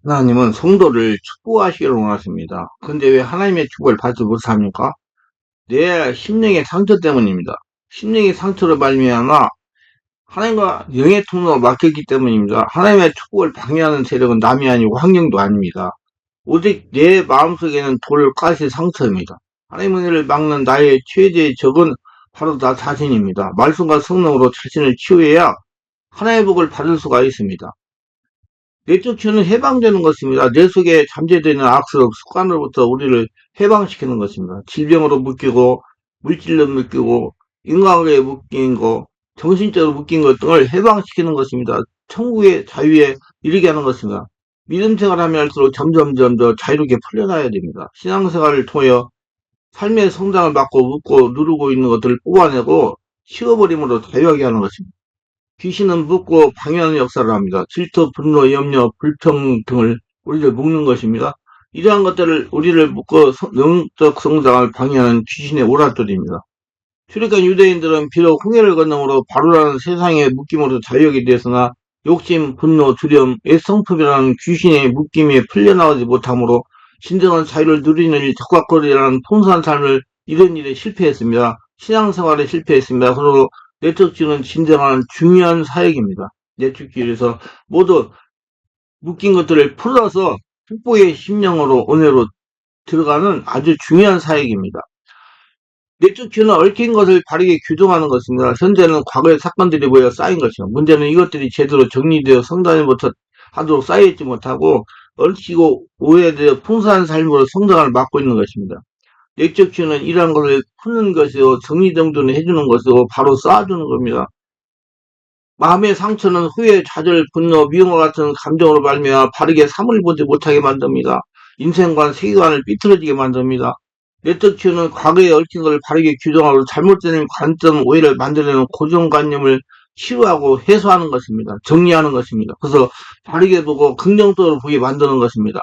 하나님은 성도를 축복하시기를 원하십니다. 근데 왜 하나님의 축복을 받지 못합니까? 내 심령의 상처 때문입니다. 심령의 상처로 말미암아 하나님과 영의 통로가 막혔기 때문입니다. 하나님의 축복을 방해하는 세력은 남이 아니고 환경도 아닙니다. 오직 내 마음속에는 돌을 가시 상처입니다. 하나님의 은혜를 막는 나의 최대의 적은 바로 나 자신입니다. 말씀과 성령으로 자신을 치유해야 하나님의 복을 받을 수가 있습니다. 내적 치유는 해방되는 것입니다. 뇌 속에 잠재되는 악성 습관으로부터 우리를 해방시키는 것입니다. 질병으로 묶이고 물질로 묶이고 인간관계에 묶인 거, 정신적으로 묶인 것 등을 해방시키는 것입니다. 천국의 자유에 이르게 하는 것입니다. 믿음 생활하면 할수록 점점점 더 자유롭게 풀려나야 됩니다. 신앙생활을 통하여 삶의 성장을 막고 묶고 누르고 있는 것들을 뽑아내고 치워버림으로 자유하게 하는 것입니다. 귀신은 묶고 방해하는 역사를 합니다. 질투, 분노, 염려, 불평 등을 우리를 묶는 것입니다. 이러한 것들을 우리를 묶고 영적 성장을 방해하는 귀신의 오랏돌입니다. 출애굽한 유대인들은 비록 홍해를 건너므로 바로라는 세상의 묶임으로 자유하게 되었으나 욕심, 분노, 두려움, 애성품이라는 귀신의 묶임에 풀려나오지 못하므로 진정한 자유를 누리는 일, 적각거리라는 풍성한 삶을 이런 일에 실패했습니다. 신앙생활에 실패했습니다. 그리고 내적지는 진정한 중요한 사역입니다. 내적지에서 모두 묶인 것들을 풀어서 축복의 심령으로 은혜로 들어가는 아주 중요한 사역입니다. 내적 지는 얽힌 것을 바르게 규정하는 것입니다. 현재는 과거의 사건들이 모여 쌓인 것이죠. 문제는 이것들이 제대로 정리되어 성장을 하도록 쌓여있지 못하고 얽히고 오해되어 풍성한 삶으로 성장을 막고 있는 것입니다. 내적 지는 이러한 것을 푸는 것이고 정리정돈을 해주는 것이고 바로 쌓아주는 겁니다. 마음의 상처는 후회, 좌절, 분노, 미움과 같은 감정으로 말미암아 바르게 삶을 보지 못하게 만듭니다. 인생관, 세계관을 삐뚤어지게 만듭니다. 내적 치유는 과거에 얽힌 것을 바르게 규정하고 잘못된 관점, 오해를 만들어내는 고정관념을 치유하고 해소하는 것입니다. 정리하는 것입니다. 그래서 바르게 보고 긍정적으로 보게 만드는 것입니다.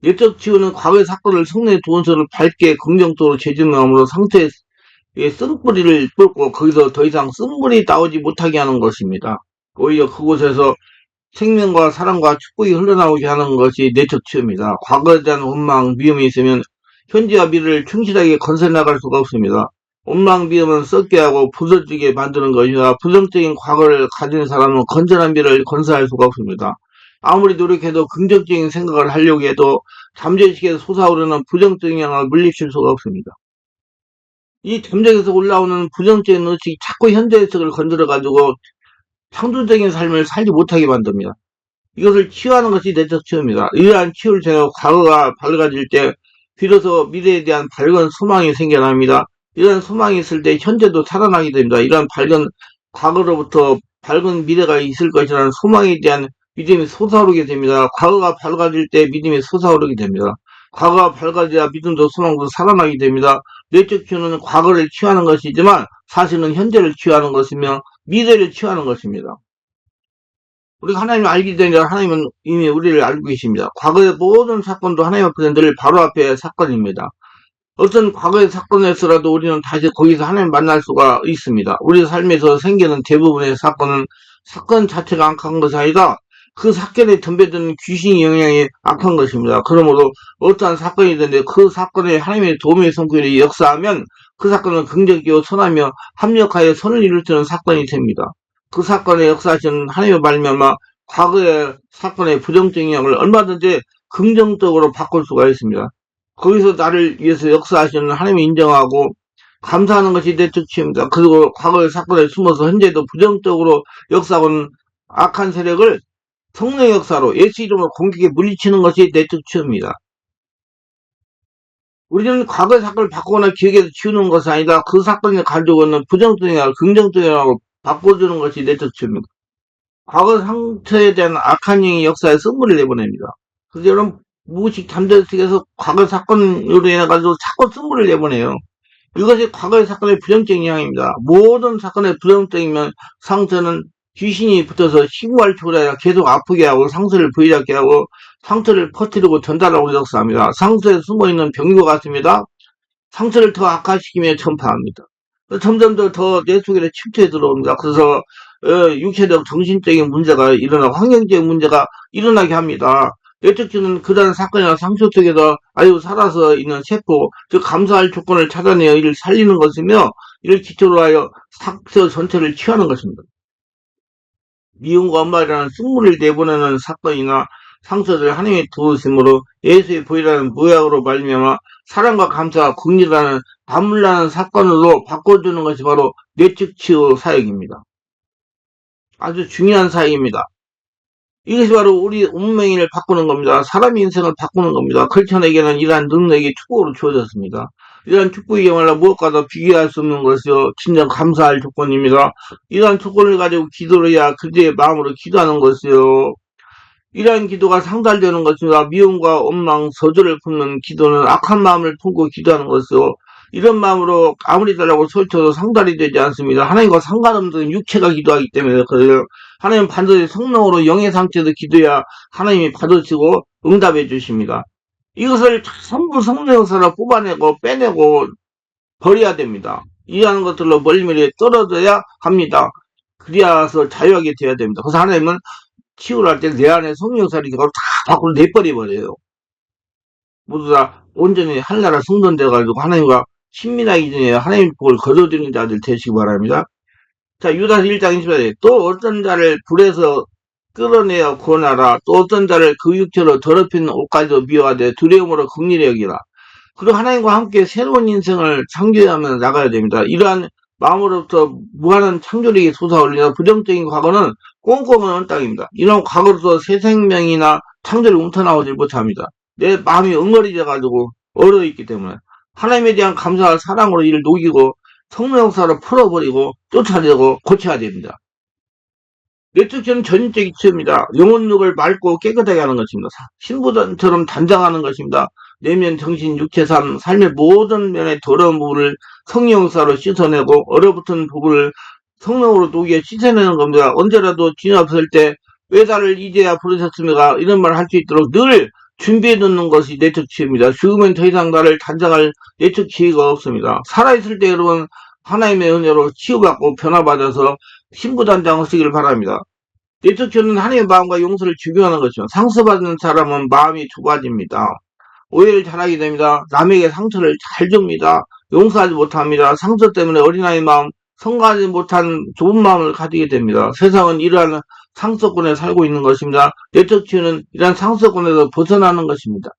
내적 치유는 과거의 사건을 성령의 도원서를 밝게 긍정적으로 재증명함으로 상태의 쓴뿌리를 뽑고 거기서 더 이상 쓴물이 나오지 못하게 하는 것입니다. 오히려 그곳에서 생명과 사랑과 축복이 흘러나오게 하는 것이 내적 치유입니다. 과거에 대한 원망, 미움이 있으면 현재와 미래를 충실하게 건설 나갈 수가 없습니다. 원망, 미움은 썩게 하고 부서지게 만드는 것이라 부정적인 과거를 가진 사람은 건전한 미래를 건설할 수가 없습니다. 아무리 노력해도 긍정적인 생각을 하려고 해도 잠재의식에서 솟아오르는 부정적인 영향을 물리칠 수가 없습니다. 이 잠재에서 올라오는 부정적인 의식이 자꾸 현재의식을 건드려가지고 창조적인 삶을 살지 못하게 만듭니다. 이것을 치유하는 것이 내적 치유입니다. 이러한 치유를 통해 과거가 밝아질 때 비로소 미래에 대한 밝은 소망이 생겨납니다. 이런 소망이 있을 때 현재도 살아나게 됩니다. 이러한 밝은 과거로부터 밝은 미래가 있을 것이라는 소망에 대한 믿음이 솟아오르게 됩니다. 과거가 밝아질 때 믿음이 솟아오르게 됩니다. 과거가 밝아져야 믿음도 소망도 살아나게 됩니다. 내적 치유는 과거를 치유하는 것이지만 사실은 현재를 치유하는 것이며 미래를 치유하는 것입니다. 우리가 하나님을 알기 때문에 하나님은 이미 우리를 알고 계십니다. 과거의 모든 사건도 하나님 앞에 늘 바로 앞에 사건입니다. 어떤 과거의 사건에서라도 우리는 다시 거기서 하나님 만날 수가 있습니다. 우리 삶에서 생기는 대부분의 사건은 사건 자체가 악한 것이 아니라 그 사건에 덤벼드는 귀신의 영향이 악한 것입니다. 그러므로 어떠한 사건이 되는데 그 사건에 하나님의 도움의 손길이 역사하면 그 사건은 긍정적이고 선하며 합력하여 선을 이루는 사건이 됩니다. 그 사건의 역사하시는 하나님의 말미암아 과거의 사건의 부정적인 영향을 얼마든지 긍정적으로 바꿀 수가 있습니다. 거기서 나를 위해서 역사하시는 하나님을 인정하고 감사하는 것이 내적 치유입니다. 그리고 과거의 사건에 숨어서 현재도 부정적으로 역사하는 악한 세력을 성령의 역사로 예수 이름으로 공격에 물리치는 것이 내적 치유입니다. 우리는 과거의 사건을 바꾸거나 기억에서 치우는 것이 아니라 그 사건이 가지고 있는 부정적이나 긍정적이라고 바꿔주는 것이 내적 치유입니다. 과거 상처에 대한 악한 영의 역사에 쓴물을 내보냅니다. 그래서 여러분 무의식 잠재의식에서 과거 사건으로 인해 가지고 자꾸 쓴물을 내보내요. 이것이 과거의 사건의 부정적인 영향입니다. 모든 사건의 부정적인 상처는 귀신이 붙어서 시구할축을 해야 계속 아프게 하고 상처를 부여잡게 하고 상처를 퍼뜨리고 전달하고 역사합니다. 상처에 숨어있는 병과 같습니다. 상처를 더 악화시키며 전파합니다. 점점 더 내 속에 침투해 들어옵니다. 그래서 육체적 정신적인 문제가 일어나고 환경적인 문제가 일어나게 합니다. 뇌척추는 그러한 사건이나 상처 속에서 아주 살아서 있는 세포, 즉 감사할 조건을 찾아내어 이를 살리는 것이며 이를 기초로 하여 상처 전체를 치유하는 것입니다. 미움과 엄마라는 승물을 내보내는 사건이나 상처를 하나님의 도우심으로 예수의 보이라는 모약으로 말미암아 사랑과 감사와 긍휼이라는 단물나는 사건으로 바꿔주는 것이 바로 뇌측 치유 사역입니다. 아주 중요한 사역입니다. 이것이 바로 우리 운명을 바꾸는 겁니다. 사람의 인생을 바꾸는 겁니다. 크리스천에게는 이러한 능력이 축복으로 주어졌습니다. 이러한 축복이야말로 무엇과도 비교할 수 없는 것이요 진정 감사할 조건입니다. 이러한 조건을 가지고 기도를 해야 그들의 마음으로 기도하는 것이요 이러한 기도가 상달되는 것입니다. 미움과 원망, 저주를 품는 기도는 악한 마음을 품고 기도하는 것이요 이런 마음으로 아무리 달라고 소리쳐도 상달이 되지 않습니다. 하나님과 상관없는 육체가 기도하기 때문에 그래요. 하나님은 반드시 성령으로 영의 상태에서 기도해야 하나님이 받으시고 응답해 주십니다. 이것을 전부 성령으로 뽑아내고 빼내고 버려야 됩니다. 이러한 것들로 멀리멀리 떨어져야 합니다. 그리하서 자유하게 되어야 됩니다. 그래서 하나님은 치유를 할 때 내 안에 성령사를 다 밖으로 내버려버려요. 모두 다 온전히 하늘나라 성전 돼가지고 하나님과 친밀하기 전에 하나님 복을 거둬들이는 자들 되시기 바랍니다. 자, 유다서 1장 20절에 또 어떤 자를 불에서 끌어내어 구원하라. 또 어떤 자를 그 육체로 더럽히는 옷까지도 미워하되 두려움으로 긍휼히 여기라. 그리고 하나님과 함께 새로운 인생을 창조하며 나가야 됩니다. 이러한 마음으로부터 무한한 창조력이 솟아올리는 부정적인 과거는 꽁꽁은 언땅입니다. 이런 과거로서 새 생명이나 창조를 움켜나오지 못합니다. 내 마음이 엉거리져가지고 얼어있기 때문에 하나님에 대한 감사와 사랑으로 이를 녹이고 성령 역사로 풀어버리고 쫓아내고 고쳐야 됩니다. 뇌척추는 전인적인 치유입니다. 영혼육을 맑고 깨끗하게 하는 것입니다. 신부전처럼 단장하는 것입니다. 내면, 정신, 육체, 삶의 모든 면의 더러운 부분을 성령 역사로 씻어내고 얼어붙은 부분을 성령으로 녹여 씻어내는 겁니다. 언제라도 주님 앞설 때 왜 나를 이제야 부르셨습니까? 이런 말 할 수 있도록 늘 준비해 놓는 것이 뇌척추입니다. 죽으면 더 이상 나를 단장할 뇌척추가 없습니다. 살아있을 때 여러분 하나님의 은혜로 치유받고 변화받아서 신부단장 하시기를 바랍니다. 뇌척추는 하나님의 마음과 용서를 주교하는 것이죠. 상처받는 사람은 마음이 좁아집니다. 오해를 잘하게 됩니다. 남에게 상처를 잘 줍니다. 용서하지 못합니다. 상처 때문에 어린아이 마음, 성가하지 못한 좁은 마음을 가지게 됩니다. 세상은 이러한 상처권에 살고 있는 것입니다. 뇌척추는 이러한 상처권에서 벗어나는 것입니다.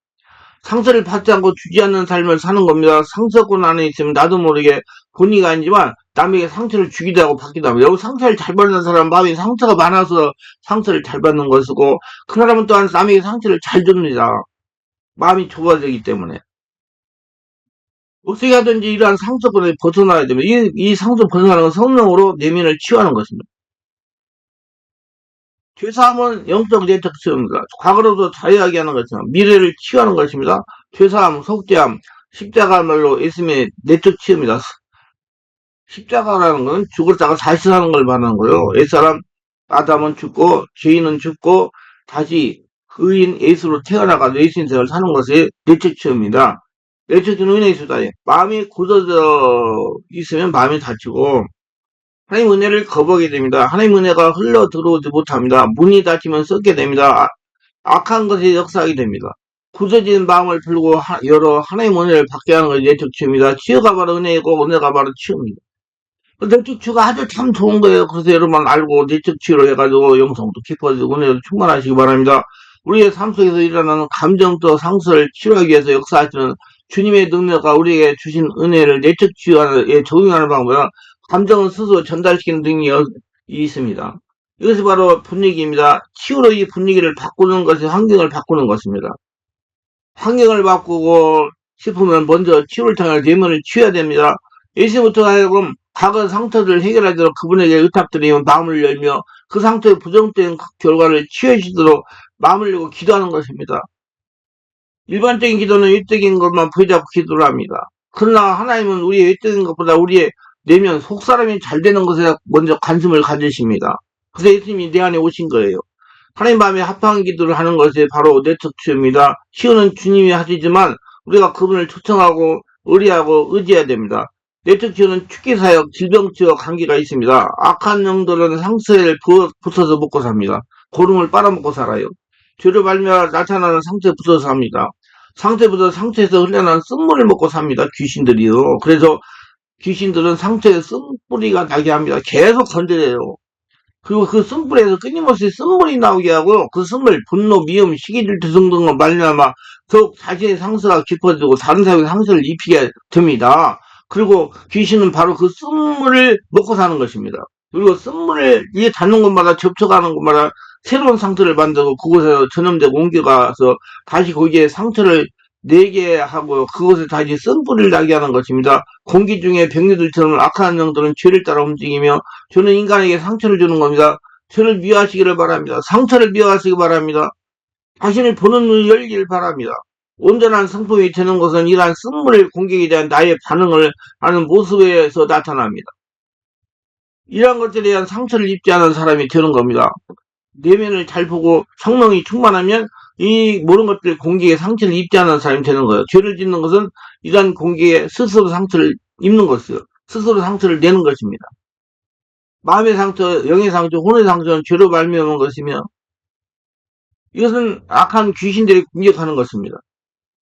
상처를 받지 않고 주지 않는 삶을 사는 겁니다. 상처권 안에 있으면 나도 모르게 본의가 아니지만 남에게 상처를 주기도 하고 받기도 합니다. 여기 상처를 잘 받는 사람은 마음에 상처가 많아서 상처를 잘 받는 것이고 그 사람은 또한 남에게 상처를 잘 줍니다. 마음이 좁아지기 때문에. 어떻게 하든지 이러한 상처권에 벗어나야 됩니다. 이 상처 벗어나는 건 성령으로 내면을 치유하는 것입니다. 죄사함은 영적 내적 치유입니다. 과거로도 자유하게 하는 것입니다. 미래를 치유하는 것입니다. 죄사함, 속죄함, 십자가말로 예수님의 내적 치유입니다. 십자가라는 것은 죽었다가 다시 사는 걸 말하는 거예요. 옛사람 아담은 죽고 죄인은 죽고 다시 의인 예수로 태어나가 예수 인생을 사는 것이 내적 치유입니다. 내적 치유는 은혜의 수단이에요. 마음이 굳어져 있으면 마음이 다치고 하나님 은혜를 거부하게 됩니다. 하나님 은혜가 흘러 들어오지 못합니다. 문이 닫히면 썩게 됩니다. 악한 것이 역사하게 됩니다. 굳어진 마음을 풀고 열어 하나님 은혜를 받게 하는 것이 내적 치유입니다. 치유가 바로 은혜이고 은혜가 바로 치유입니다. 내적 치유가 아주 참 좋은 거예요. 그래서 여러분 알고 내적 치유로 해가지고 영성도 깊어지고 은혜도 충만하시기 바랍니다. 우리의 삶 속에서 일어나는 감정도 상처를 치유하기 위해서 역사하시는 주님의 능력과 우리에게 주신 은혜를 내적 치유에 적용하는 방법은 감정을 스스로 전달시키는 능력이 있습니다. 이것이 바로 분위기입니다. 치유로 이 분위기를 바꾸는 것이 환경을 바꾸는 것입니다. 환경을 바꾸고 싶으면 먼저 치유를 통해 내면을 치유해야 됩니다. 예수부터 하여금 과거 상처를 해결하도록 그분에게 의탁드리며 마음을 열며 그 상처의 부정적인 결과를 치유해 주도록 마음을 열고 기도하는 것입니다. 일반적인 기도는 외적인 것만 부여잡고 기도를 합니다. 그러나 하나님은 우리의 외적인 것보다 우리의 내면 속사람이 잘 되는 것에 먼저 관심을 가지십니다. 그래서 예수님이 내 안에 오신 거예요. 하나님 마음에 합당한 기도를 하는 것이 바로 내적 치유입니다. 치유는 주님이 하시지만 우리가 그분을 초청하고 의리하고 의지해야 됩니다. 내적 치유는 축기사역, 질병치유와 관계가 있습니다. 악한 영들은 상처를 부숴서 먹고 삽니다. 고름을 빨아먹고 살아요. 죄로 말미암아 나타나는 상처부터 삽니다. 상처부터 상처에서 흘러나는 쓴물을 먹고 삽니다. 귀신들이요. 그래서 귀신들은 상처에 쓴뿌리가 나게 합니다. 계속 건드려요. 그리고 그 쓴불에서 끊임없이 쓴물이 나오게 하고 그 쓴물, 분노, 미움, 시기 질투 등등과 말미암아 더욱 자신의 상처가 깊어지고 다른 사람에게 상처를 입히게 됩니다. 그리고 귀신은 바로 그 쓴물을 먹고 사는 것입니다. 그리고 쓴물을 이에 닿는 곳마다 접촉하는 곳마다 새로운 상처를 만들고 그곳에서 전염되고 옮겨가서 다시 거기에 상처를 내게 하고 그것을 다시 쓴뿌리를 나게 하는 것입니다. 공기 중에 병류들처럼 악한 영들은 죄를 따라 움직이며 저는 인간에게 상처를 주는 겁니다. 저를 미워하시기를 바랍니다. 상처를 미워하시기 바랍니다. 자신을 보는 눈을 열기를 바랍니다. 온전한 성품이 되는 것은 이러한 쓴물의 공격에 대한 나의 반응을 하는 모습에서 나타납니다. 이러한 것들에 대한 상처를 입지 않은 사람이 되는 겁니다. 내면을 잘 보고 성령이 충만하면 이 모든 것들 공격에 상처를 입지 않은 사람이 되는 거예요. 죄를 짓는 것은 이러한 공격에 스스로 상처를 입는 것이요. 스스로 상처를 내는 것입니다. 마음의 상처, 영의 상처, 혼의 상처는 죄로 발명한 것이며 이것은 악한 귀신들이 공격하는 것입니다.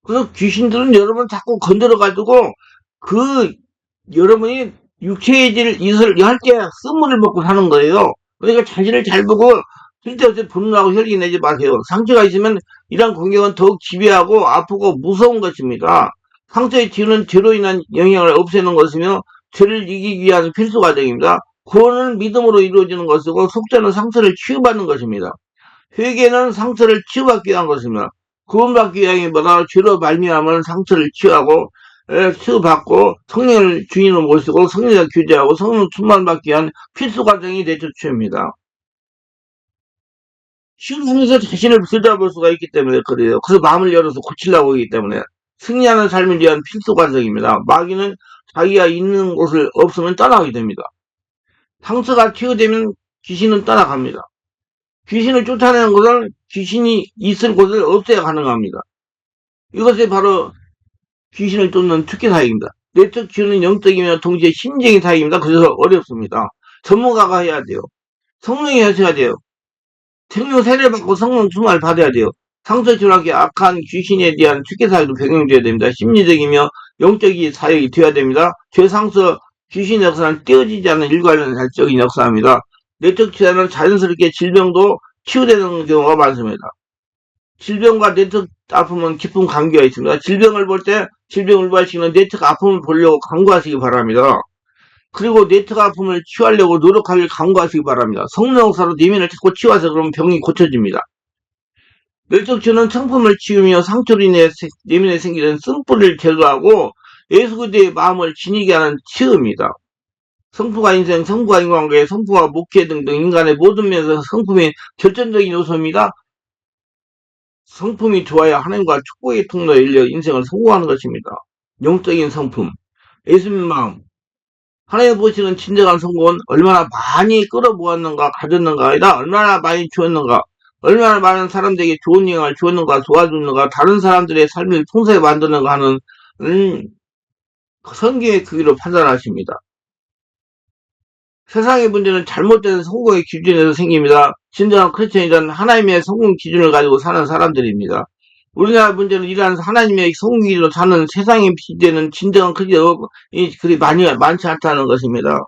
그래서 귀신들은 여러분 자꾸 건드려가지고 그 여러분이 육체의 짓을 할 때 쓴물을 먹고 사는 거예요. 그러니까 자신을 잘 보고 쓸데없이 분노하고 혈기 내지 마세요. 상처가 있으면 이러한 공격은 더욱 지배하고 아프고 무서운 것입니다. 상처의 치유는 죄로 인한 영향을 없애는 것이며 죄를 이기기 위한 필수 과정입니다. 구원은 믿음으로 이루어지는 것이고 속죄는 상처를 치유받는 것입니다. 회개는 상처를 치유받기 위한 것입니다. 구원받기 위함보다 죄로 말미암은 상처를 치유하고 치유받고 성령을 주인으로 모시고 성령을 규제하고 성령 충만받기 위한 필수 과정이 대처치유입니다. 치유하면서 자신을 들여다볼 수가 있기 때문에 그래요. 그래서 마음을 열어서 고치려고 하기 때문에 승리하는 삶을 위한 필수 과정입니다. 마귀는 자기가 있는 곳을 없으면 떠나게 됩니다. 상처가 치유되면 귀신은 떠나갑니다. 귀신을 쫓아내는 것은 귀신이 있을 곳을 없애야 가능합니다. 이것이 바로 귀신을 쫓는 특기 사역입니다. 내적 치유는 영적이며 동시에 심적인 사역입니다. 그래서 어렵습니다. 전문가가 해야 돼요. 성령이 하셔야 돼요. 생명 세례를 받고 성령 충만을 받아야 돼요. 상처 치유하기 악한 귀신에 대한 특기 사역도 병행되어야 됩니다. 심리적이며 영적인 사역이 되어야 됩니다. 죄상처 귀신 역사는 떼어지지 않는 일관적인 역사입니다. 내적 치유는 자연스럽게 질병도 치유되는 경우가 많습니다. 질병과 내적 아픔은 깊은 관계가 있습니다. 질병을 볼 때 질병을 유발시키는 내적 아픔을 보려고 간구하시기 바랍니다. 그리고 내적 아픔을 치유하려고 노력하길 간구하시기 바랍니다. 성령 역사로 내면을 자꾸 치유하세요. 그러면 병이 고쳐집니다. 내적 치유는 성품을 치우며 상처로 인해 내면에 생기는 쓴뿌리를 제거하고 예수 그리스도의 마음을 지니게 하는 치유입니다. 성품과 인생, 성품과 인간관계, 성품과 목회 등등 인간의 모든 면에서 성품이 결정적인 요소입니다. 성품이 좋아야 하나님과 축복의 통로에 열려 인생을 성공하는 것입니다. 영적인 성품, 예수님 마음. 하나님 보시는 진정한 성공은 얼마나 많이 끌어모았는가, 가졌는가 아니라 얼마나 많이 주었는가, 얼마나 많은 사람들에게 좋은 영향을 주었는가, 도와줬는가, 다른 사람들의 삶을 풍성하게 만드는가 하는 성경의 크기로 판단하십니다. 세상의 문제는 잘못된 성공의 기준에서 생깁니다. 진정한 크리스천이란 하나님의 성공 기준을 가지고 사는 사람들입니다. 우리나라 문제는 이러한 하나님의 성공 기준으로 사는 세상의 기준에는 진정한 크리스천이 그리 많지 않다는 것입니다.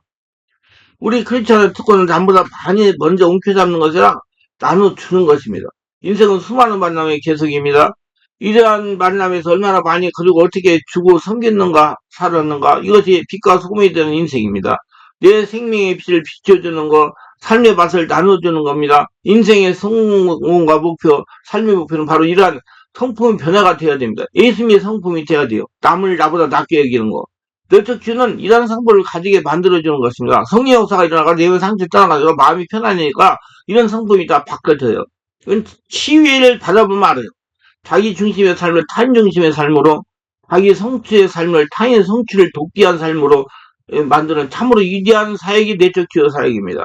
우리 크리스천의 특권은 남보다 많이 먼저 움켜잡는 것이라 나눠주는 것입니다. 인생은 수많은 만남의 계속입니다. 이러한 만남에서 얼마나 많이 그리고 어떻게 주고 섬겼는가 살았는가 이것이 빛과 소금이 되는 인생입니다. 내 생명의 빛을 비춰주는 것, 삶의 맛을 나눠주는 겁니다. 인생의 성공과 목표, 삶의 목표는 바로 이러한 성품 변화가 되어야 됩니다. 예수님의 성품이 되어야 돼요. 남을 나보다 낫게 여기는 거. 내적 치유는 이러한 성품을 가지게 만들어주는 것입니다. 성령 역사가 일어나가 내면 상처 떠나가지고 마음이 편안하니까 이런 성품이 다 바뀌어져요. 이건 치유를 받아보면 알아요. 자기 중심의 삶을 타인 중심의 삶으로 자기 성취의 삶을 타인 성취를 돕기 위한 삶으로 만드는 참으로 위대한 사역이 내적 치유 사역입니다.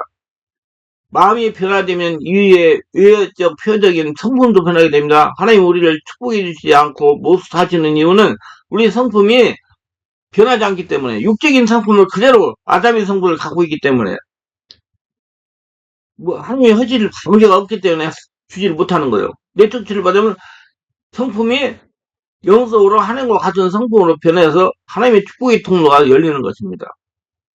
마음이 변화되면 이후에 외적 표적인 성품도 변하게 됩니다. 하나님 우리를 축복해 주시지 않고 못 사시는 이유는 우리 성품이 변하지 않기 때문에 육적인 성품을 그대로 아담의 성품을 갖고 있기 때문에 하나님의 허지를 관계가 없기 때문에 주지를 못하는 거예요. 내적 치유를 받으면 성품이 영적으로 하나님과 같은 성품으로 변해서 하나님의 축복의 통로가 열리는 것입니다.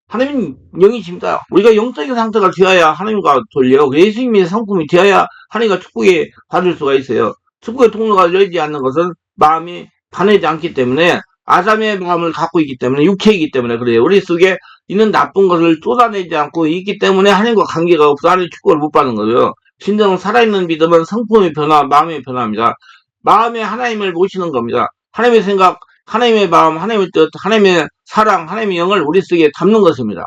하나님은 영이십니다. 우리가 영적인 상태가 되어야 하나님과 돌려요. 예수님의 성품이 되어야 하나님과 축복에 받을 수가 있어요. 축복의 통로가 열리지 않는 것은 마음이 반하지 않기 때문에, 아담의 마음을 갖고 있기 때문에, 육체이기 때문에 그래요. 우리 속에 있는 나쁜 것을 쏟아내지 않고 있기 때문에 하나님과 관계가 없어 하나님의 축복을 못 받는 거예요. 진정 살아있는 믿음은 성품의 변화, 마음의 변화입니다. 마음에 하나님을 모시는 겁니다. 하나님의 생각, 하나님의 마음, 하나님의 뜻, 하나님의 사랑, 하나님의 영을 우리 속에 담는 것입니다.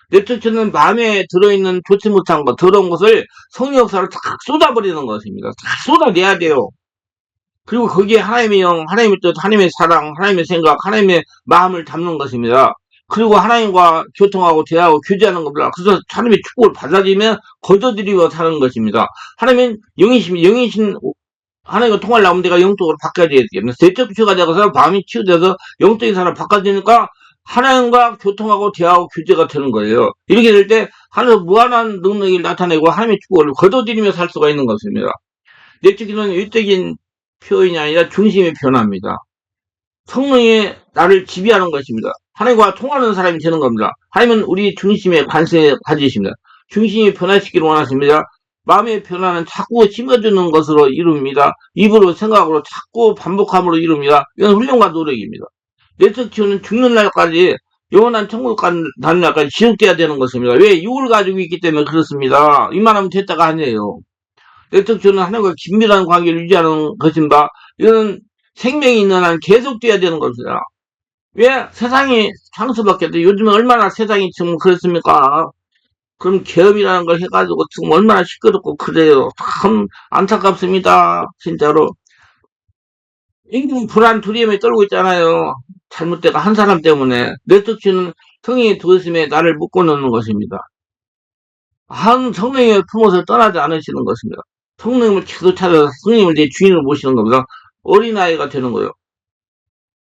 내쫓는 마음에 들어있는 좋지 못한 것, 더러운 것을 성령 역사로 탁 쏟아버리는 것입니다. 다 쏟아내야 돼요. 그리고 거기에 하나님의 영, 하나님의 뜻, 하나님의 사랑, 하나님의 생각, 하나님의 마음을 담는 것입니다. 그리고 하나님과 교통하고 대화하고 교제하는 겁니다. 그래서 하나님의 축복을 받아들이면 거둬들이며 사는 것입니다. 하나님은 영이신 하나님과 통화를 나오면 내가 영적으로 바뀌어야 되겠습니다. 대적 치유가 되어서 마음이 치유돼서 영적인 사람 바꿔지니까 하나님과 교통하고 대화하고 교제가 되는 거예요. 이렇게 될 때 하나님 무한한 능력을 나타내고 하나님의 축복을 거둬들이며 살 수가 있는 것입니다. 내적인 외적인 표현이 아니라 중심의 변화입니다. 성령이 나를 지배하는 것입니다. 하나님과 통하는 사람이 되는 겁니다. 하나님은 우리 중심에 관심을 가지십니다. 중심이 변화시키기를 원하십니다. 마음의 변화는 자꾸 심어주는 것으로 이룹니다. 입으로 생각으로 자꾸 반복함으로 이룹니다. 이건 훈련과 노력입니다. 내적 치유는 죽는 날까지, 영원한 천국 가는 날까지 지속돼야 되는 것입니다. 왜? 육을 가지고 있기 때문에 그렇습니다. 이만하면 됐다가 아니에요. 내적 치유는 하나님과 긴밀한 관계를 유지하는 것입니다. 이거는 생명이 있는 한 계속돼야 되는 것이다. 왜? 세상이 상수밖에 없대. 요즘에 얼마나 세상이 지금 그렇습니까? 그럼 계엄이라는 걸 해가지고 지금 얼마나 시끄럽고 그래요. 참 안타깝습니다. 진짜로. 인간 불안 두려움에 떨고 있잖아요. 잘못되가 한 사람 때문에. 내적 치유는 성령의 도우심에 나를 묶어놓는 것입니다. 한 성령의 품어서 떠나지 않으시는 것입니다. 성령님을 계속 찾아서 성령님을 내 주인으로 모시는 겁니다. 어린아이가 되는 거예요.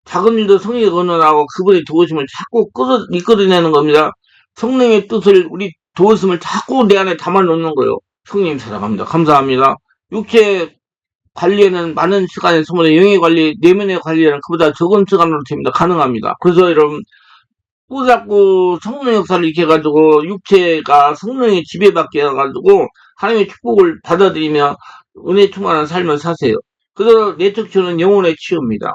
작은 일도 성령이 건너나고 그분의 도우심을 자꾸 이끌어내는 겁니다. 성령의 뜻을, 우리 도우심을 자꾸 내 안에 담아놓는 거예요. 성령님 사랑합니다. 감사합니다. 육체 관리에는 많은 시간이 소모돼 영의 관리, 내면의 관리에는 그보다 적은 시간으로 됩니다. 가능합니다. 그래서 여러분 자꾸 성령 역사를 이렇게 해가지고 육체가 성령의 지배받게 해가지고 하나님의 축복을 받아들이며 은혜 충만한 삶을 사세요. 그래서 내적 치유는 영혼의 치유입니다.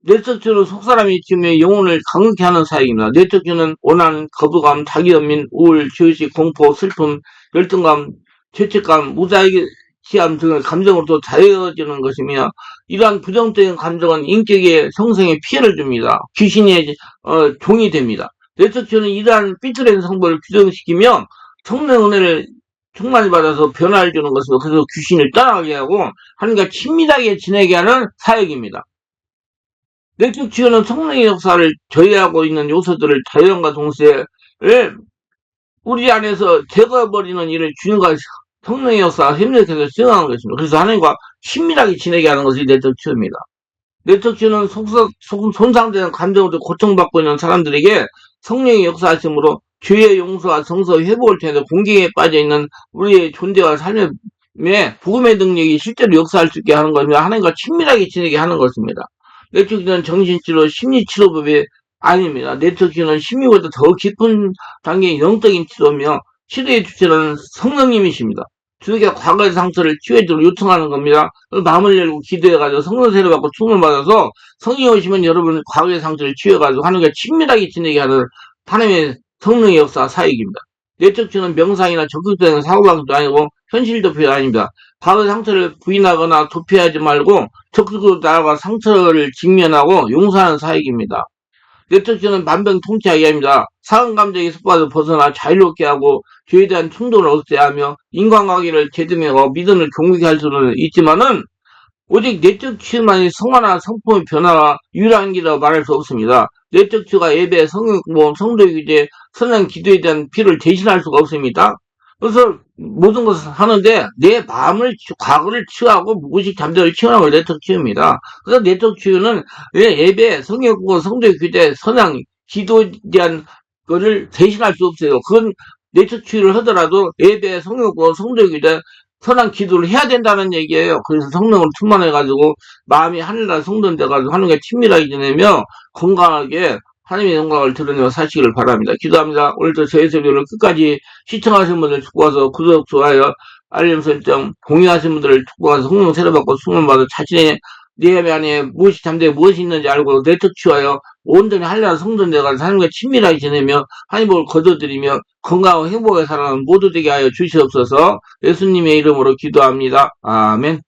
내적 치유는 속사람이 치유며 영혼을 강하게 하는 사역입니다. 내적 치유는 원한, 거부감, 자기연민, 우울, 죄의식, 공포, 슬픔, 열등감, 죄책감, 무자의시함 등의 감정으로도 자유해지는 것이며, 이러한 부정적인 감정은 인격의 형성에 피해를 줍니다. 귀신의 종이 됩니다. 내적 치유는 이러한 삐뚤어진 성품을 규정시키며 성령 은혜를 충만히 받아서 변화를 주는 것으로, 그래서 귀신을 떠나게 하고 하나님과 친밀하게 지내게 하는 사역입니다. 내적 치유는 성령의 역사를 저해하고 있는 요소들을 자연과 동시에 우리 안에서 제거해버리는 일을 주님과 성령의 역사가 협력해서 수행하는 것입니다. 그래서 하나님과 친밀하게 지내게 하는 것이 내적 치유입니다. 내적 치유는 손상되는 감정으로 고통받고 있는 사람들에게 성령의 역사하심으로 죄의 용서와 성서 회복을 통해서 공경에 빠져있는 우리의 존재와 삶의 복음의 능력이 실제로 역사할 수 있게 하는 것입니다. 하나님과 친밀하게 지내게 하는 것입니다. 내적 치유는 정신치료, 심리치료법이 아닙니다. 내적 치유는 심리보다 더 깊은 단계의 영적인 치료며 치료의 주체는 성령님이십니다. 주님께 과거의 상처를 치유해주도록 요청하는 겁니다. 마음을 열고 기도해가지고 성령 세례 받고 충을 받아서 성령이 오시면 여러분 과거의 상처를 치유해가지고 하나님과 친밀하게 지내게 하는 하나님의 성령의 역사 사역입니다. 내적 치유는 명상이나 적극적인 사고방식도 아니고 현실도표가 아닙니다. 과거의 상처를 부인하거나 도피하지 말고 적극적으로 나아가 상처를 직면하고 용서하는 사역입니다. 내적 치유는 만병통치하게 합니다. 상한 감정의 습관에서 벗어나 자유롭게 하고 죄에 대한 충동을 억제하며 인간관계를 제대하고 믿음을 경고케 할 수는 있지만은 오직 내적 치유만이 성화나 성품의 변화와 유일한 길이라고 말할 수 없습니다. 내적 치유가 예배, 성경공부, 성도의 규제, 선한 기도에 대한 필요를 대신할 수가 없습니다. 그래서 모든 것을 하는데 내 마음을, 과거를 치유하고 무의식 잠재를 치유하는 걸 내적 치유입니다. 그래서 내적 치유는 예배, 성경공부, 성도의 규제, 선한 기도에 대한 거를 대신할 수 없어요. 그건 내적 치유를 하더라도 예배, 성경공부, 성도의 규제, 선한 기도를 해야 된다는 얘기예요. 그래서 성령을 충만해가지고 마음이 하늘나라 성전돼가지고 하나님과 친밀하게 지내며 건강하게 하나님의 영광을 드러내며 사시기를 바랍니다. 기도합니다. 오늘도 저희 설교를 끝까지 시청하신 분들 축복해서 구독, 좋아요, 알림 설정, 공유하신 분들을 축복해서 성령 세례받고 수능을 받아 자신의 내 안에 무엇이 잠재 무엇이 있는지 알고 내적 치워요. 온전히 하늘나라 성전돼가지고 하나님과 친밀하게 지내며 하나님을 거둬들이며 건강하고 행복하게 살아가는 모두 되게 하여 주시옵소서. 예수님의 이름으로 기도합니다. 아멘.